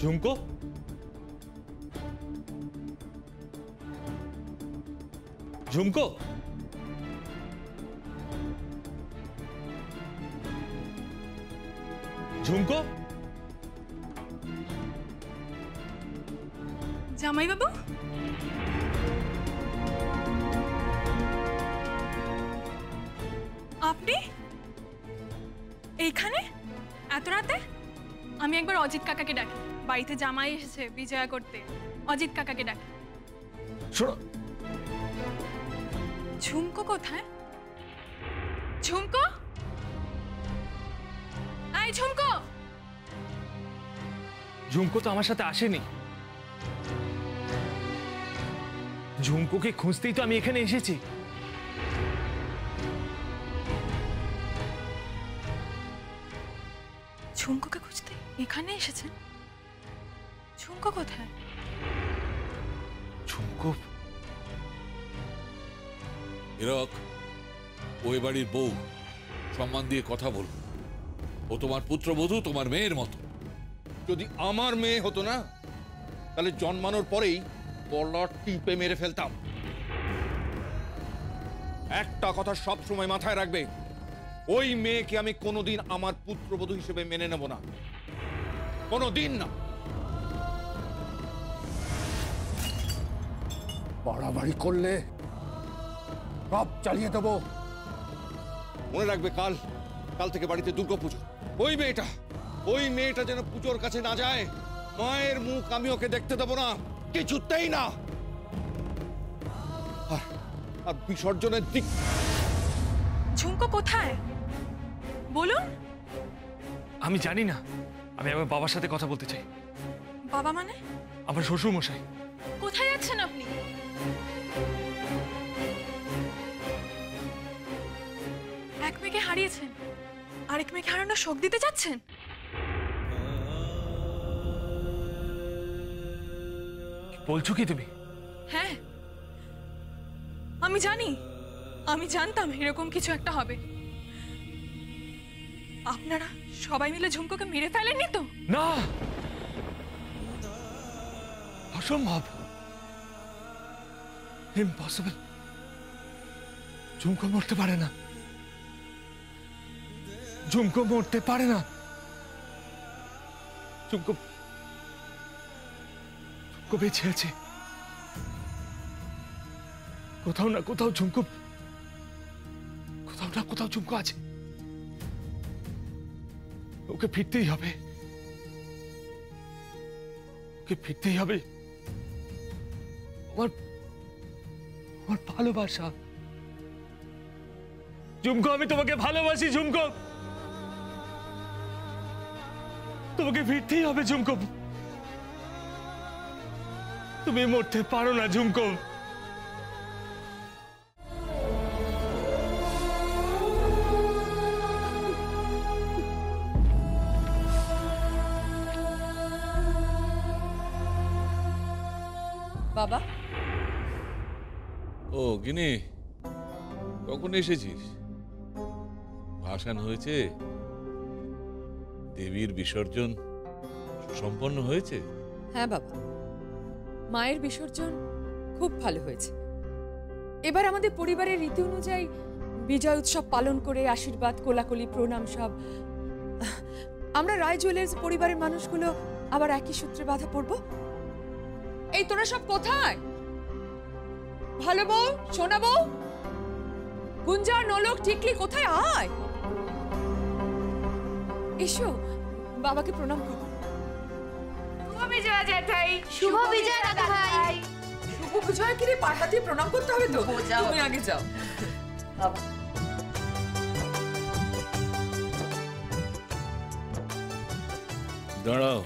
ঝুমকো, ঝুমকো, ঝুমকো। জামাই বাবু, আপনি এইখানে এত রাতে? আমি একবার অজিত কাকাকে ডাকি, বাড়িতে জামাই এসেছে বিজয়া করতে। অজিত কাকাকে ডাকি। শোনো, ঝুমকো কোথায়? ঝুমকো, আই ঝুমকো। ঝুমকো তো আমার সাথে আসেনি। ঝুমকোকে খুঁজতেই তো আমি এখানে এসেছি। ঝুমকোকে খুঁজতে এখানে এসেছেন? ঝুমকো কোথায়? ঝুমকো হীরক, ওই বাড়ির বউ, সম্মান দিয়ে কথা বল। ও তোমার পুত্রবধূ, তোমার মেয়ের মতো। যদি আমার মেয়ে হতো না, তাহলে জন্মানোর পরেই গলা টিপে মেরে ফেলতাম। একটা কথা সব সময় মাথায় রাখবে, ওই মেয়েকে আমি কোনোদিন আমার পুত্রবধূ হিসেবে মেনে নেব না, কোনোদিন না। বাড়াবাড়ি করলে সব চালিয়ে দেবো। মনে রাখবে, কাল থেকে বাড়িতে দুর্গাপুজো। ওই মেয়েটা যেন পুজোর কাছে না যায়। মায়ের মুখ আমি ওকে দেখতে দেবো না, কিছুতেই না। আর বিসর্জনের দিক। ঝুমকো কোথায় বলুন? আমি জানি না। আমি আমার বাবার সাথে কথা বলতে চাই। বাবা মানে? আমার শ্বশুর মশাই। কোথায় যাচ্ছেন আপনি? এক মেয়েকে হারিয়েছেন, আরেক মেয়েকে হারানোর শোক দিতে যাচ্ছেন? বলছো কি তুমি? হ্যাঁ, আমি জানি। আমি জানতাম এরকম কিছু একটা হবে। আপনারা সবাই মিলে ঝুমকোকে মেরে ফেলেননি তো? না, অসম্ভব, ইম্পসিবল। ঝুমকো মরতে পারে না। ঝুমকো মরতে পারে না। ঝুমকো বেঁচে আছে। কোথাও না কোথাও ঝুমকো আছে। ওকে ফিরতেই হবে। আমার ভালোবাসা। ঝুমকো, আমি তোমাকে ভালোবাসি ঝুমকো। তোমাকে ফিরতেই হবে ঝুমকো। তুমি মরতে পারো না ঝুমকো। বাবা। ও গিনি, কখন এসেছিস? ভাসান হয়েছে? দেবীর বিসর্জন সুসম্পন্ন হয়েছে? হ্যাঁ বাবা, মায়ের বিসর্জন খুব ভালো হয়েছে। এবার আমাদের পরিবারের রীতি অনুযায়ী বিজয় উৎসব পালন করে আশীর্বাদ, কোলাকুলি, প্রণাম সব আমরা রায় জুয়েলার্স পরিবারের মানুষগুলো আবার একই সূত্রে বাঁধা পড়ব। এই তোরা সব কোথায়? ভালো বউ, সোনা বউ, গুঞ্জা, নলক, টিকলি কোথায়? আয়, এসো বাবাকে প্রণাম করো। শুভ বিজয়া জ্যাঠাই। শুভ বিজয়া দাদা ভাই। শুভ বিজয়া কি রে? পাটা দিয়ে প্রণাম করতে হবে তো। তুমি আগে যাও। দাঁড়াও।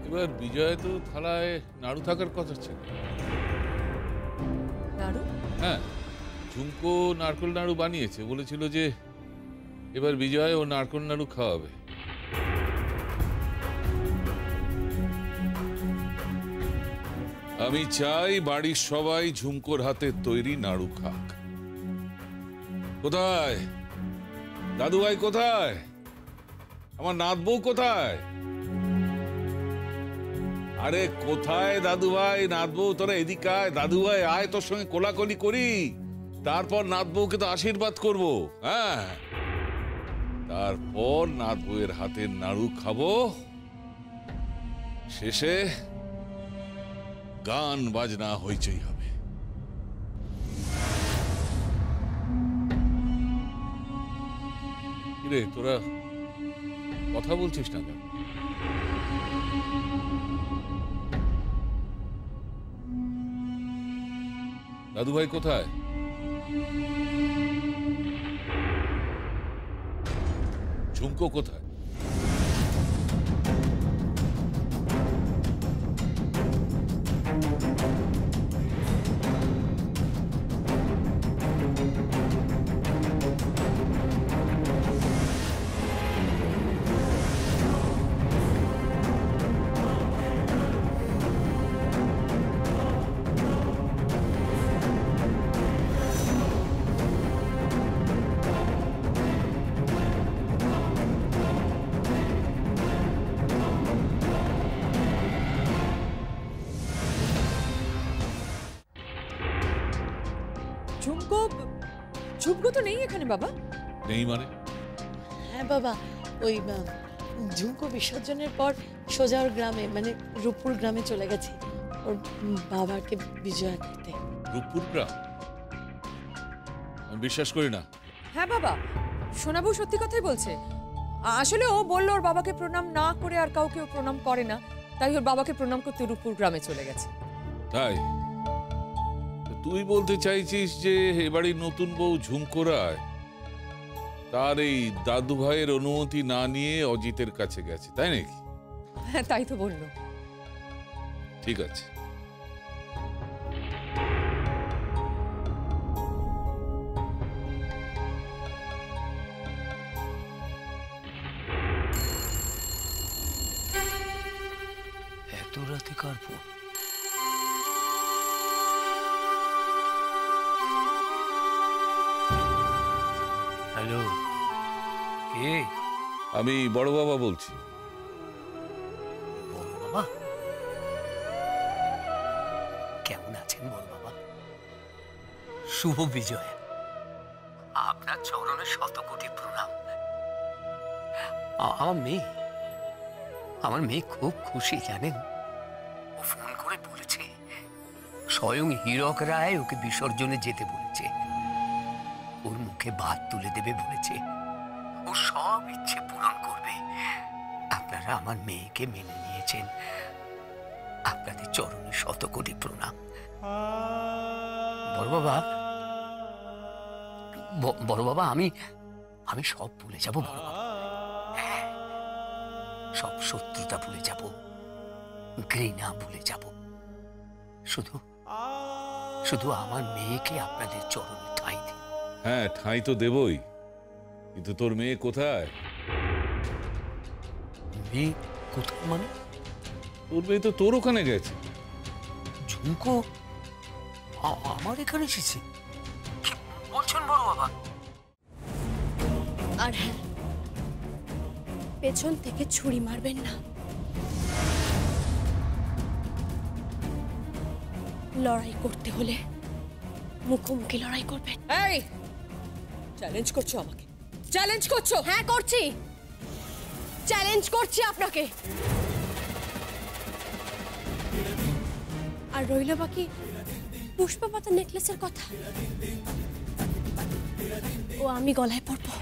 এবার বিজয় তো থালায় নাড়ু থাকার কথা ছিল। নাড়ু? হ্যাঁ, ঝুমকো নারকেল নাড়ু বানিয়েছে, বলেছিল যে এবার বিজয় ও নারকেল নাড়ু খাওয়াবে। আমি চাই বাড়ির সবাই ঝুমকোর হাতের তৈরি নাড়ু খাক। কোথায় দাদু ভাই, কোথায় আমার নাত বউ, কোথায়? আরে কোথায় দাদু ভাই, নাত বউ? তোরা এদিকে আয়, দাদু ভাই আয়, তোর সঙ্গে কোলাকলি করি, তারপর নাত বউকে তো আশীর্বাদ করবো। হ্যাঁ, তারপর নাত বউয়ের হাতের নাড়ু খাবো, শেষে গান বাজনা হইচই হবে। কিরে তোরা কথা বলছিস না কেন? দাদু ভাই কোথায়? ঝুমকো কোথায়? ঝুমকো তো নেই এখানে বাবা। নেই মানে? হ্যাঁ বাবা, ওই ঝুমকো বিসর্জনের পর সোজা ওর গ্রামে, মানে রূপপুর গ্রামে চলে গেছে ওর বাবাকে বিজয়া করতে। রূপপুর গ্রাম? আমি বিশ্বাস করি না। হ্যাঁ বাবা, সোনাবু সত্যি কথাই বলছে। আসলে ও বললো ওর বাবাকে প্রণাম না করে আর কাউকে ও প্রণাম করে না, তাই ওর বাবাকে প্রণাম করতে রূপপুর গ্রামে চলে গেছে। তাই তুই বলতে চাইছিস যে এবাড়ির নতুন বউ ঝুমকো রায় তার এই দাদু ভাইয়ের অনুমতি না নিয়ে অজিতের কাছে গেছে, তাই নাকি? হ্যাঁ তাই তো বললো। ঠিক আছে, এত রাতে কার ফোন? হ্যালো, কে? আমি বড় বাবা বলছি। বড় বাবা? কেমন আছেন বড় বাবা? শুভ বিজয়, আপনার চরণে শত কোটি প্রণাম। আমার মেয়ে খুব খুশি জানেন। ও ফোন করে বলেছে স্বয়ং হীরক রায় ওকে বিসর্জনে যেতে বলেছে, ওর মুখে ভাত তুলে দেবে বলেছে, ও সব ইচ্ছে পূরণ করবে। আপনারা আমার মেয়েকে মেনে নিয়েছেন, আপনাদের চরণে শত কোটি প্রণাম। বড় বাবা, আমি সব ভুলে যাব বড় বাবা। হ্যাঁ, সব শত্রুতা ভুলে যাব, ঘৃণা ভুলে যাব। শুধু আমার মেয়েকে আপনাদের চরণে ঠাঁই দিন। হ্যাঁ, ঠাঁই তো দেবই, কিন্তু তোর মেয়ে কোথায়? মেয়ে কোথায় মানে? তোর মেয়ে তো তোর ওখানে গেছে। ঝুমকো আমার এখানে এসেছে? কি বলছেন বড় বাবা? আর হ্যাঁ, পেছন থেকে ছুরি মারবেন না। লড়াই করতে হলে মুখোমুখি লড়াই করবেন। এই, চ্যালেঞ্জ করছো আমাকে? চ্যালেঞ্জ করছো? হ্যাঁ করছি, চ্যালেঞ্জ করছি আপনাকে। আর রইল বাকি পুষ্পা পাতা নেকলেসের কথা, ও আমি গলায় পরবো।